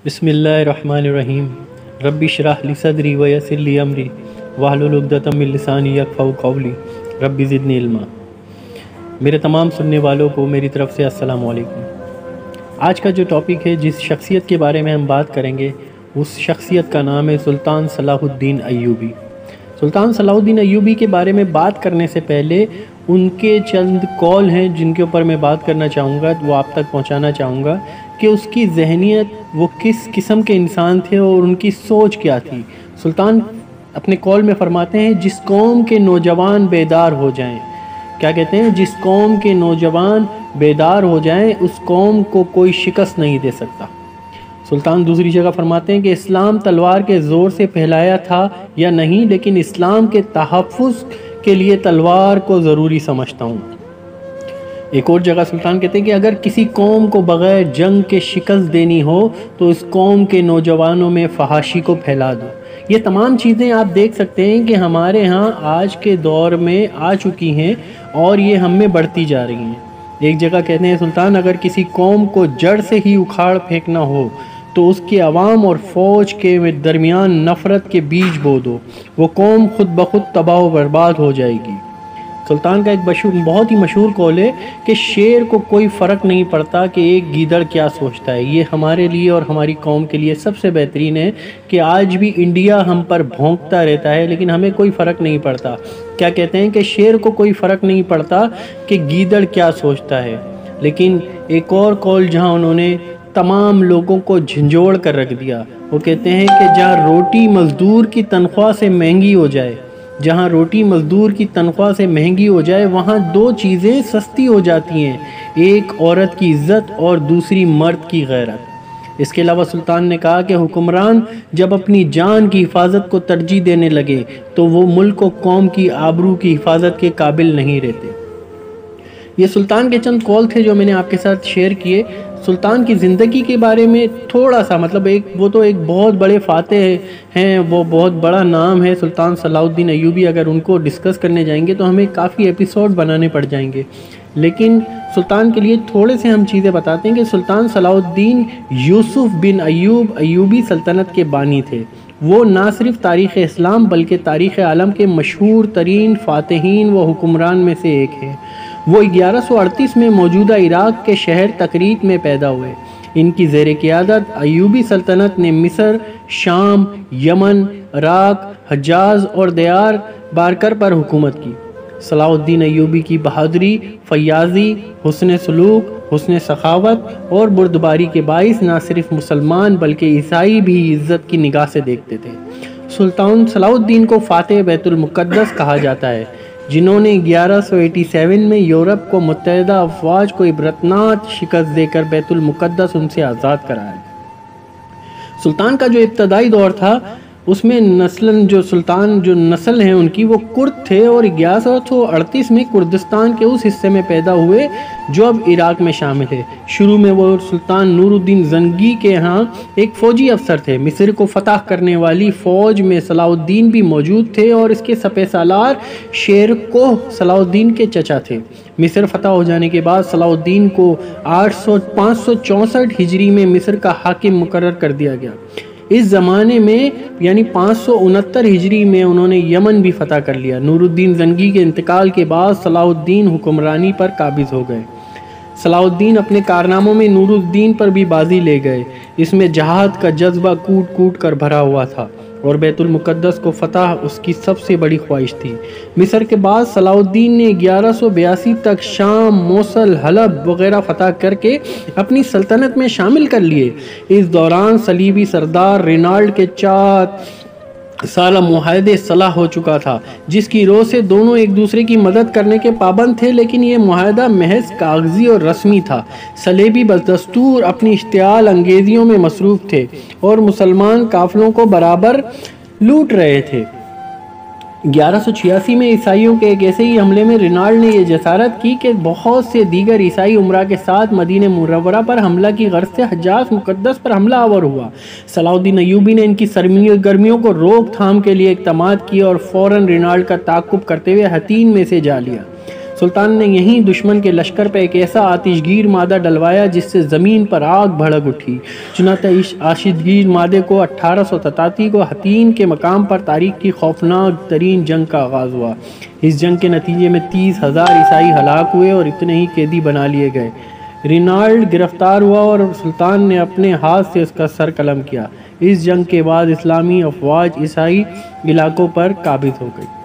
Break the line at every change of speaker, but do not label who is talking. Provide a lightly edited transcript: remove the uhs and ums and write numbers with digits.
بسم اللہ الرحمن الرحیم رب اشرح لی صدری ویسر لی امری واحلل عقدۃ من لسانی یفقہوا قولی رب زدنی علما۔ میرے تمام سننے والوں کو میری طرف سے السلام علیکم۔ آج کا جو ٹاپک ہے، جس شخصیت کے بارے میں ہم بات کریں گے، اس شخصیت کا نام ہے سلطان صلاح الدین ایوبی۔ سلطان صلاح الدین ایوبی کے بارے میں بات کرنے سے پہلے ان کے چند قول ہیں جن کے اوپر میں بات کرنا چاہوں گا، وہ آپ تک پہنچانا چاہوں گا کہ اس کی ذہنیت، وہ کس قسم کے انسان تھے اور ان کی سوچ کیا تھی۔ سلطان اپنے قول میں فرماتے ہیں، جس قوم کے نوجوان بیدار ہو جائیں، کیا کہتے ہیں؟ جس قوم کے نوجوان بیدار ہو جائیں اس قوم کو کوئی شکست نہیں دے سکتا۔ سلطان دوسری جگہ فرماتے ہیں کہ اسلام تلوار کے زور سے پھیلایا تھا یا نہیں، لیکن اسلام کے تحفظ کے لیے تلوار کو ضروری سمجھتا ہوں۔ ایک اور جگہ سلطان کہتے ہیں کہ اگر کسی قوم کو بغیر جنگ کے شکست دینی ہو تو اس قوم کے نوجوانوں میں فحاشی کو پھیلا دو۔ یہ تمام چیزیں آپ دیکھ سکتے ہیں کہ ہمارے ہاں آج کے دور میں آ چکی ہیں اور یہ ہم میں بڑھتی جا رہی ہیں۔ ایک جگہ کہتے ہیں سلطان، اگر کسی قوم کو جڑ سے ہی اکھاڑ پھینکنا ہو تو اس کے عوام اور فوج کے درمیان نفرت کے بیج بو دو، وہ قوم خود بخود تباہ و برباد ہو جائے گی۔ سلطان کا ایک بہت ہی مشہور قول ہے کہ شیر کو کوئی فرق نہیں پڑتا کہ ایک گیدڑ کیا سوچتا ہے۔ یہ ہمارے لیے اور ہماری قوم کے لیے سب سے بہترین ہے کہ آج بھی انڈیا ہم پر بھونکتا رہتا ہے لیکن ہمیں کوئی فرق نہیں پڑتا۔ کیا کہتے ہیں کہ شیر کو کوئی فرق نہیں پڑتا کہ گیدڑ کیا سوچتا ہے، لیکن ایک اور قول جہاں انہوں نے تمام لوگوں کو جھنجھوڑ کر رکھ دیا، وہ کہتے ہیں کہ جہاں روٹی مزدور کی تنخواہ سے مہنگی ہو جائے، جہاں روٹی مزدور کی تنخواہ سے مہنگی ہو جائے وہاں دو چیزیں سستی ہو جاتی ہیں، ایک عورت کی عزت اور دوسری مرد کی غیرت۔ اس کے علاوہ سلطان نے کہا کہ حکمران جب اپنی جان کی حفاظت کو ترجیح دینے لگے تو وہ ملک و قوم کی آبرو کی حفاظت کے قابل نہیں رہتے۔ یہ سلطان کے چند قول تھے جو میں نے آپ کے ساتھ شیئر کیے۔ سلطان کی زندگی کے بارے میں تھوڑا سا، مطلب وہ تو ایک بہت بڑے فاتح ہیں، وہ بہت بڑا نام ہے سلطان صلاح الدین ایوبی۔ اگر ان کو ڈسکس کرنے جائیں گے تو ہمیں کافی ایپیسوڈ بنانے پڑ جائیں گے، لیکن سلطان کے لیے تھوڑے سے ہم چیزیں بتاتے ہیں کہ سلطان صلاح الدین یوسف بن ایوب ایوبی سلطنت کے بانی تھے۔ وہ نہ صرف تاریخ اسلام بلکہ تاریخ عالم کے مشہور ترین فاتحین و حکمران میں سے ایک ہیں۔ وہ 1138 میں موجودہ عراق کے شہر تکریت میں پیدا ہوئے۔ ان کی زیر قیادت ایوبی سلطنت نے مصر، شام، یمن، عراق، حجاز اور دیار بارکر پر حکومت کی۔ صلاح الدین ایوبی کی بہادری، فیاضی، حسن سلوک، حسن سخاوت اور بردباری کے باعث نہ صرف مسلمان بلکہ عیسائی بھی عزت کی نگاہ سے دیکھتے تھے۔ سلطان صلاح الدین کو فاتح بیت المقدس کہا جاتا ہے، جنہوں نے 1187 میں یورپ کو متحدہ افواج کو عبرتناک شکست دے کر بیت المقدس ان سے آزاد کرایا۔ سلطان کا جو ابتدائی دور تھا اس میں جو نسل ہیں ان کی، وہ کرد تھے اور 1138 میں کردستان کے اس حصے میں پیدا ہوئے جو اب عراق میں شامل ہے۔ شروع میں وہ سلطان نور الدین زنگی کے ہاں ایک فوجی افسر تھے۔ مصر کو فتح کرنے والی فوج میں صلاح الدین بھی موجود تھے اور اس کے سپہ سالار شیر کوہ صلاح الدین کے چچا تھے۔ مصر فتح ہو جانے کے بعد صلاح الدین کو 564 ہجری میں مصر کا حاکم مقرر کر دیا گیا۔ اس زمانے میں یعنی 569 ہجری میں انہوں نے یمن بھی فتح کر لیا۔ نور الدین زنگی کے انتقال کے بعد صلاح الدین حکمرانی پر قابض ہو گئے۔ صلاح الدین اپنے کارناموں میں نور الدین پر بھی بازی لے گئے۔ اس میں جہاد کا جذبہ کوٹ کوٹ کر بھرا ہوا تھا اور بیت المقدس کو فتح اس کی سب سے بڑی خواہش تھی۔ مصر کے بعد صلاح الدین نے 1182 تک شام، موصل، حلب وغیرہ فتح کر کے اپنی سلطنت میں شامل کر لیے۔ اس دوران صلیبی سردار رینالڈ کے 4 سالہ معاہدے صلاح ہو چکا تھا، جس کی روح سے دونوں ایک دوسرے کی مدد کرنے کے پابند تھے، لیکن یہ معاہدہ محض کاغذی اور رسمی تھا۔ صلیبی بدستور اپنی اشتعال انگیزیوں میں مصروف تھے اور مسلمان قافلوں کو برابر لوٹ رہے تھے۔ 1186 میں عیسائیوں کے ایک ایسے ہی حملے میں رینالڈ نے یہ جسارت کی کہ بہت سے دیگر عیسائی امراء کے ساتھ مدینہ منورہ پر حملہ کی غرض سے حجاز مقدس پر حملہ آور ہوا۔ صلاح الدین ایوبی نے ان کی سرگرمیوں کو روک تھام کے لیے اقدامات کیے اور فوراً رینالڈ کا تعاقب کرتے ہوئے حطین میں سے جا لیا۔ سلطان نے یہیں دشمن کے لشکر پہ ایک ایسا آتش گیر مادہ ڈلوایا جس سے زمین پر آگ بھڑک اٹھی۔ چنانچہ اس آتش گیر مادے کو 1837 کو حطین کے مقام پر تاریخ کی خوفناک ترین جنگ کا آغاز ہوا۔ اس جنگ کے نتیجے میں 30,000 عیسائی ہلاک ہوئے اور اتنے ہی قیدی بنا لیے گئے۔ رینالڈ گرفتار ہوا اور سلطان نے اپنے ہاتھ سے اس کا سر قلم کیا۔ اس جنگ کے بعد اسلامی افواج عیسائی علاقوں پر قابض ہو گئی۔